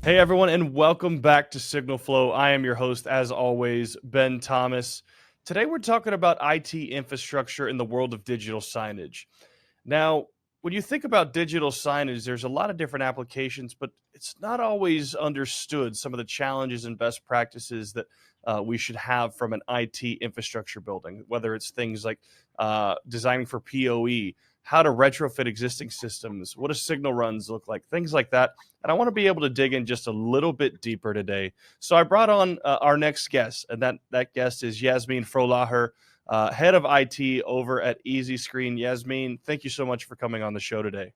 Hey everyone, and welcome back to Signal Flow. I am your host, as always, Ben Thomas. Today we're talking about IT infrastructure in the world of digital signage. Now, when you think about digital signage, there's a lot of different applications, but it's not always understood some of the challenges and best practices that we should have from an IT infrastructure building, whether it's things like designing for PoE, how to retrofit existing systems, what do signal runs look like, things like that. And I want to be able to dig in just a little bit deeper today. So I brought on our next guest, and that guest is Yasemin Fröhlacher, head of IT over at easescreen. Yasemin, thank you so much for coming on the show today.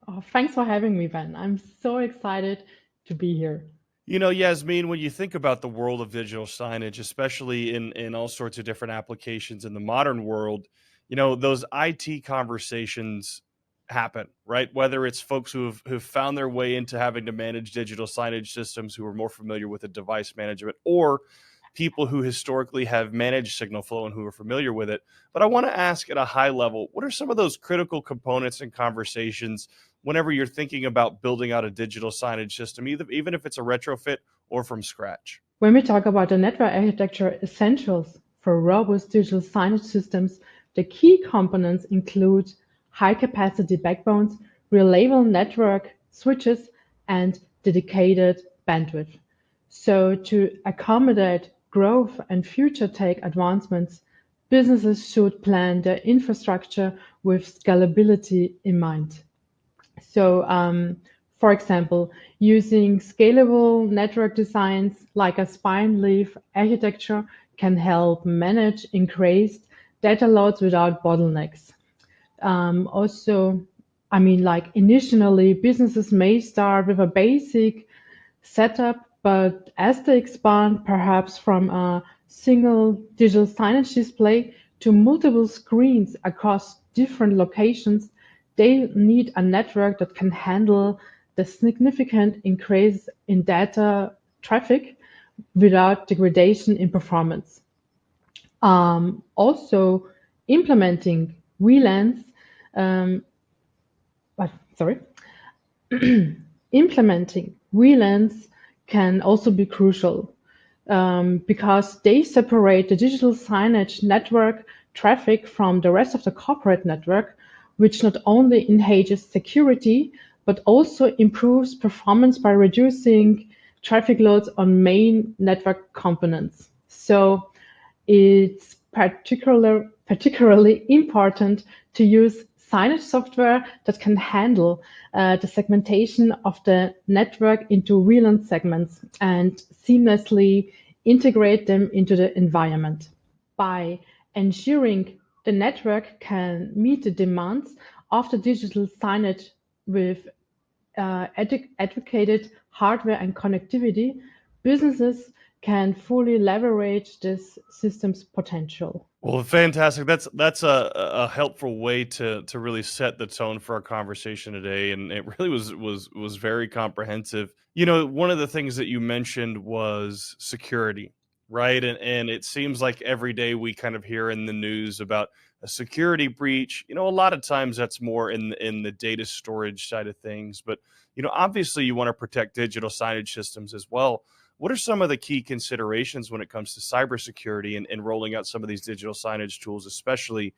Oh, thanks for having me, Ben. I'm so excited to be here. You know, Yasemin, when you think about the world of digital signage, especially in all sorts of different applications in the modern world, those IT conversations happen, right? Whether it's folks who've found their way into having to manage digital signage systems who are more familiar with the device management, or people who historically have managed signal flow and who are familiar with it. But I want to ask at a high level, what are some of those critical components and conversations whenever you're thinking about building out a digital signage system, even if it's a retrofit or from scratch? When we talk about the network architecture essentials for robust digital signage systems, the key components include high-capacity backbones, reliable network switches, and dedicated bandwidth. So to accommodate growth and future tech advancements, businesses should plan their infrastructure with scalability in mind. So, for example, using scalable network designs like a spine leaf architecture can help manage increased data loads without bottlenecks. Also, like initially, businesses may start with a basic setup, but as they expand, perhaps from a single digital signage display to multiple screens across different locations, they need a network that can handle the significant increase in data traffic without degradation in performance. Also, implementing VLANs, um, sorry, implementing VLANs can also be crucial because they separate the digital signage network traffic from the rest of the corporate network, which not only enhances security but also improves performance by reducing traffic loads on main network components. So it's particularly important to use signage software that can handle the segmentation of the network into VLAN segments and seamlessly integrate them into the environment. By ensuring the network can meet the demands of the digital signage with educated hardware and connectivity, businesses can fully leverage this system's potential. Well, fantastic. That's a helpful way to really set the tone for our conversation today, and it really was very comprehensive. One of the things that you mentioned was security, right? And it seems like every day we kind of hear in the news about a security breach. A lot of times that's more in the data storage side of things, but obviously you want to protect digital signage systems as well. What are some of the key considerations when it comes to cybersecurity and rolling out some of these digital signage tools, especially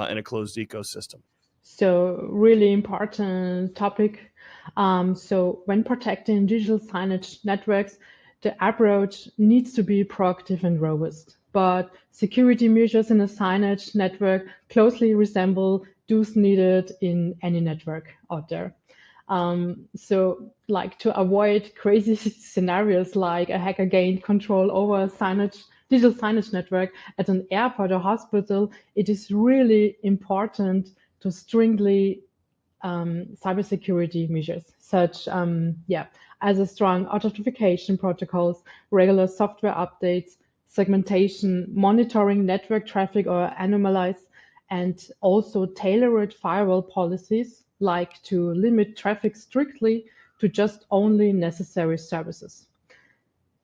in a closed ecosystem? So really important topic. So when protecting digital signage networks, the approach needs to be proactive and robust. But security measures in a signage network closely resemble those needed in any network out there. So like to avoid crazy scenarios like a hacker gained control over a digital signage network at an airport or hospital, it is really important to strictly cybersecurity measures, such as a strong authentication protocols, regular software updates, segmentation, monitoring network traffic or anomalies, and also tailored firewall policies like to limit traffic strictly to just only necessary services.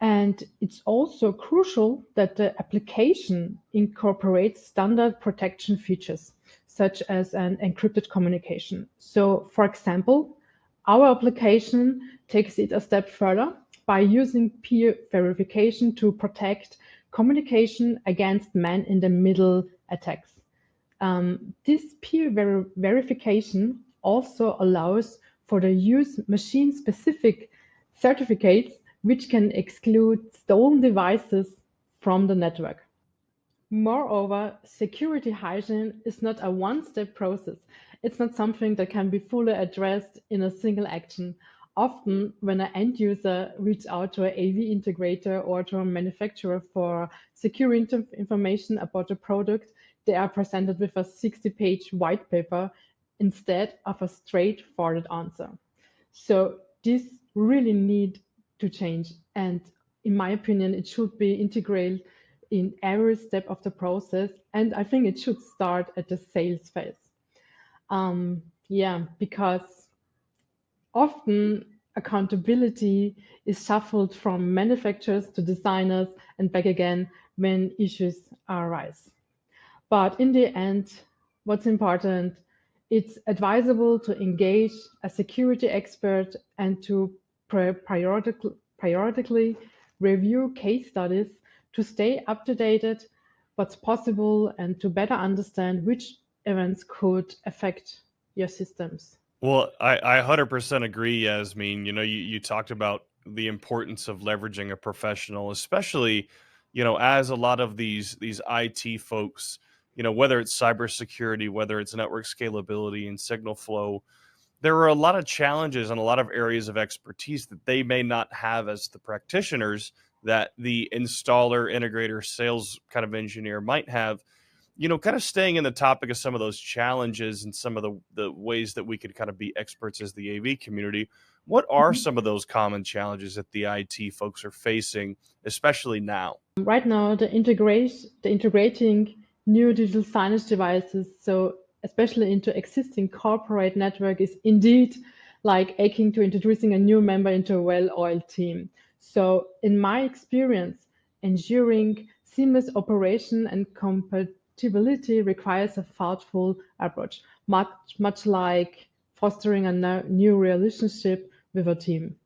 And it's also crucial that the application incorporates standard protection features, such as an encrypted communication. So, for example, Our application takes it a step further by using peer verification to protect communication against man-in-the-middle attacks. This peer verification also allows for the use machine-specific certificates, which can exclude stolen devices from the network. Moreover, security hygiene is not a one-step process. It's not something that can be fully addressed in a single action. Often, when an end user reaches out to an AV integrator or to a manufacturer for secure information about a product, they are presented with a 60-page white paper instead of a straightforward answer. So this really need to change. And in my opinion, it should be integral in every step of the process. And I think it should start at the sales phase. Because often accountability is shuffled from manufacturers to designers and back again when issues arise. But in the end, what's important, it's advisable to engage a security expert and to periodically review case studies to stay up to date what's possible and to better understand which events could affect your systems. Well, I 100% agree, Yasmin. You talked about the importance of leveraging a professional, especially, as a lot of these IT folks, whether it's cybersecurity, whether it's network scalability and signal flow, there are a lot of challenges and a lot of areas of expertise that they may not have as the practitioners that the installer, integrator, sales kind of engineer might have. Kind of staying in the topic of some of those challenges and some of the ways that we could kind of be experts as the AV community. What are Mhm. some of those common challenges that the IT folks are facing, especially now? Right now, the integrating new digital signage devices, so especially into existing corporate network, is indeed like akin to introducing a new member into a well-oiled team. So, in my experience, ensuring seamless operation and compatibility requires a thoughtful approach, much like fostering a new relationship with a team.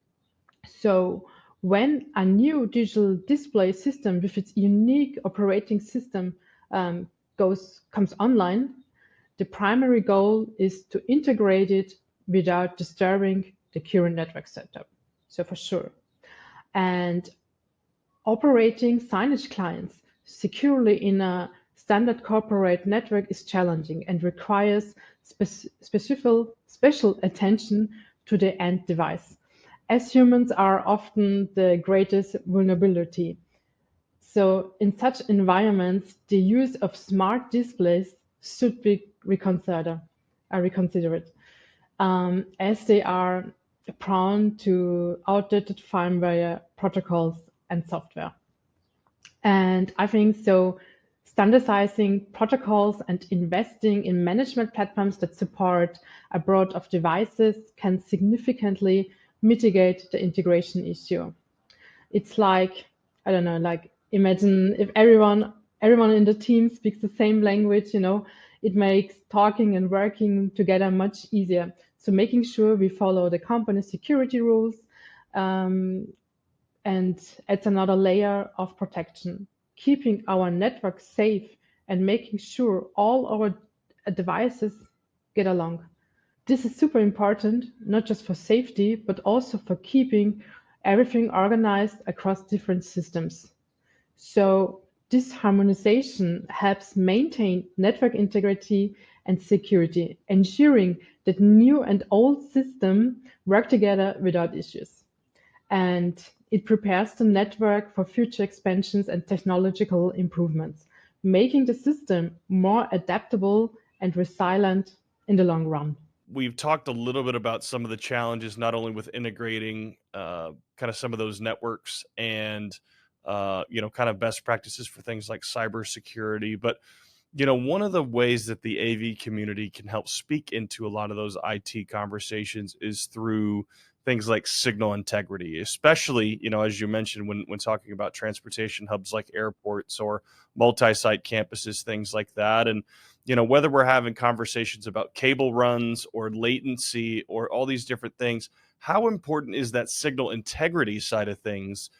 So when a new digital display system with its unique operating system um, comes online, the primary goal is to integrate it without disturbing the current network setup. So for sure. And operating signage clients securely in a standard corporate network is challenging and requires special attention to the end device, as humans are often the greatest vulnerability. So, in such environments, the use of smart displays should be reconsidered, as they are prone to outdated firmware protocols and software. And I think so standardizing protocols and investing in management platforms that support a broad of devices can significantly mitigate the integration issue. It's like, I don't know, like imagine if everyone in the team speaks the same language, it makes talking and working together much easier. So making sure we follow the company security rules, um, and adds another layer of protection, keeping our network safe and making sure all our devices get along. This is super important, not just for safety, but also for keeping everything organized across different systems. So this harmonization helps maintain network integrity and security, ensuring that new and old systems work together without issues. And it prepares the network for future expansions and technological improvements, making the system more adaptable and resilient in the long run. We've talked a little bit about some of the challenges, not only with integrating kind of some of those networks and kind of best practices for things like cybersecurity, but one of the ways that the AV community can help speak into a lot of those IT conversations is through things like signal integrity, especially, as you mentioned, when talking about transportation hubs like airports or multi-site campuses, things like that. And, whether we're having conversations about cable runs or latency or all these different things, how important is that signal integrity side of things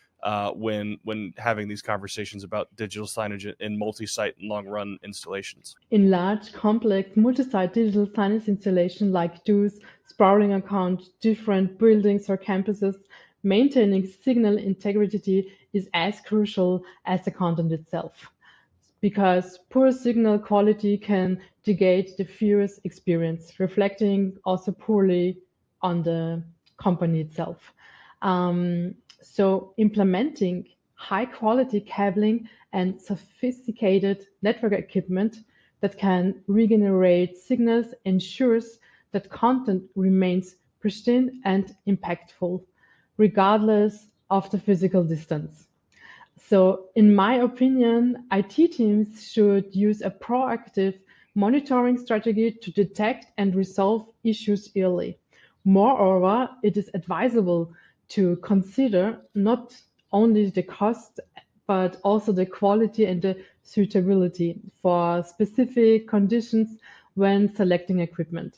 when having these conversations about digital signage in multi-site and long-run installations? In large, complex, multi-site digital signage installation like those sprawling across different buildings or campuses, maintaining signal integrity is as crucial as the content itself, because poor signal quality can negate the viewer's experience, reflecting also poorly on the company itself. So implementing high quality cabling and sophisticated network equipment that can regenerate signals ensures that content remains pristine and impactful, regardless of the physical distance. So, in my opinion, IT teams should use a proactive monitoring strategy to detect and resolve issues early. Moreover, it is advisable to consider not only the cost but also the quality and the suitability for specific conditions when selecting equipment.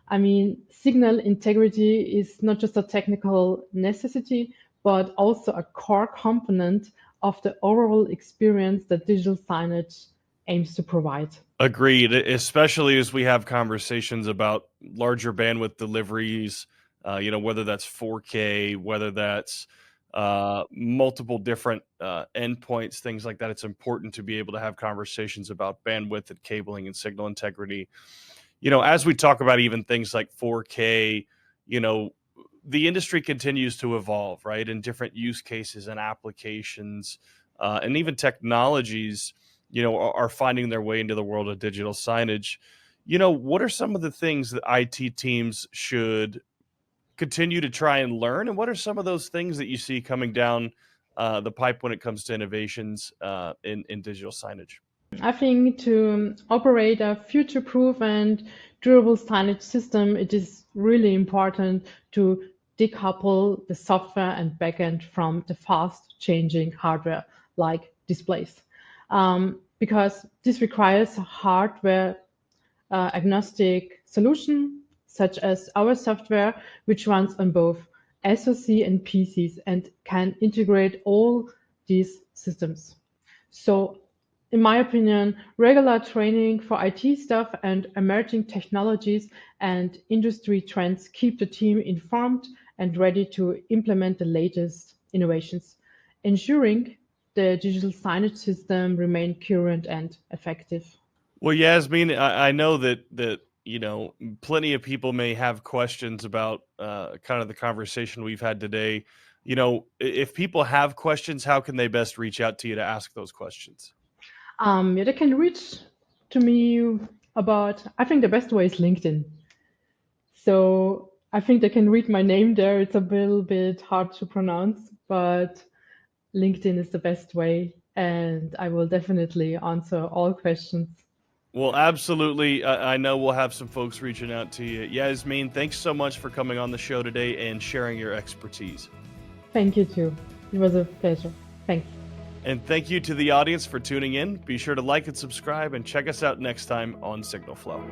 I mean, signal integrity is not just a technical necessity, but also a core component of the overall experience that digital signage aims to provide. Agreed, especially as we have conversations about larger bandwidth deliveries, whether that's 4K, whether that's multiple different endpoints, things like that. It's important to be able to have conversations about bandwidth and cabling and signal integrity. As we talk about even things like 4K, you know, the industry continues to evolve, right? In different use cases and applications, and even technologies, are finding their way into the world of digital signage. What are some of the things that IT teams should continue to try and learn? And what are some of those things that you see coming down the pipe when it comes to innovations in digital signage? I think to operate a future-proof and durable signage system, it is really important to decouple the software and backend from the fast-changing hardware like displays. Because this requires a hardware agnostic solution, such as our software, which runs on both SoC and PCs and can integrate all these systems. So, in my opinion, regular training for IT staff and emerging technologies and industry trends keep the team informed and ready to implement the latest innovations, ensuring the digital signage system remain current and effective. Well, Yasmin, I know that plenty of people may have questions about kind of the conversation we've had today. If people have questions, how can they best reach out to you to ask those questions? Yeah, they can reach to me about, I think the best way is LinkedIn. So I think they can read my name there. It's a little bit hard to pronounce, but LinkedIn is the best way, and I will definitely answer all questions. Well, absolutely. I know we'll have some folks reaching out to you. Yasmin, thanks so much for coming on the show today and sharing your expertise. Thank you too. It was a pleasure. Thanks. And thank you to the audience for tuning in. Be sure to like and subscribe and check us out next time on Signal Flow.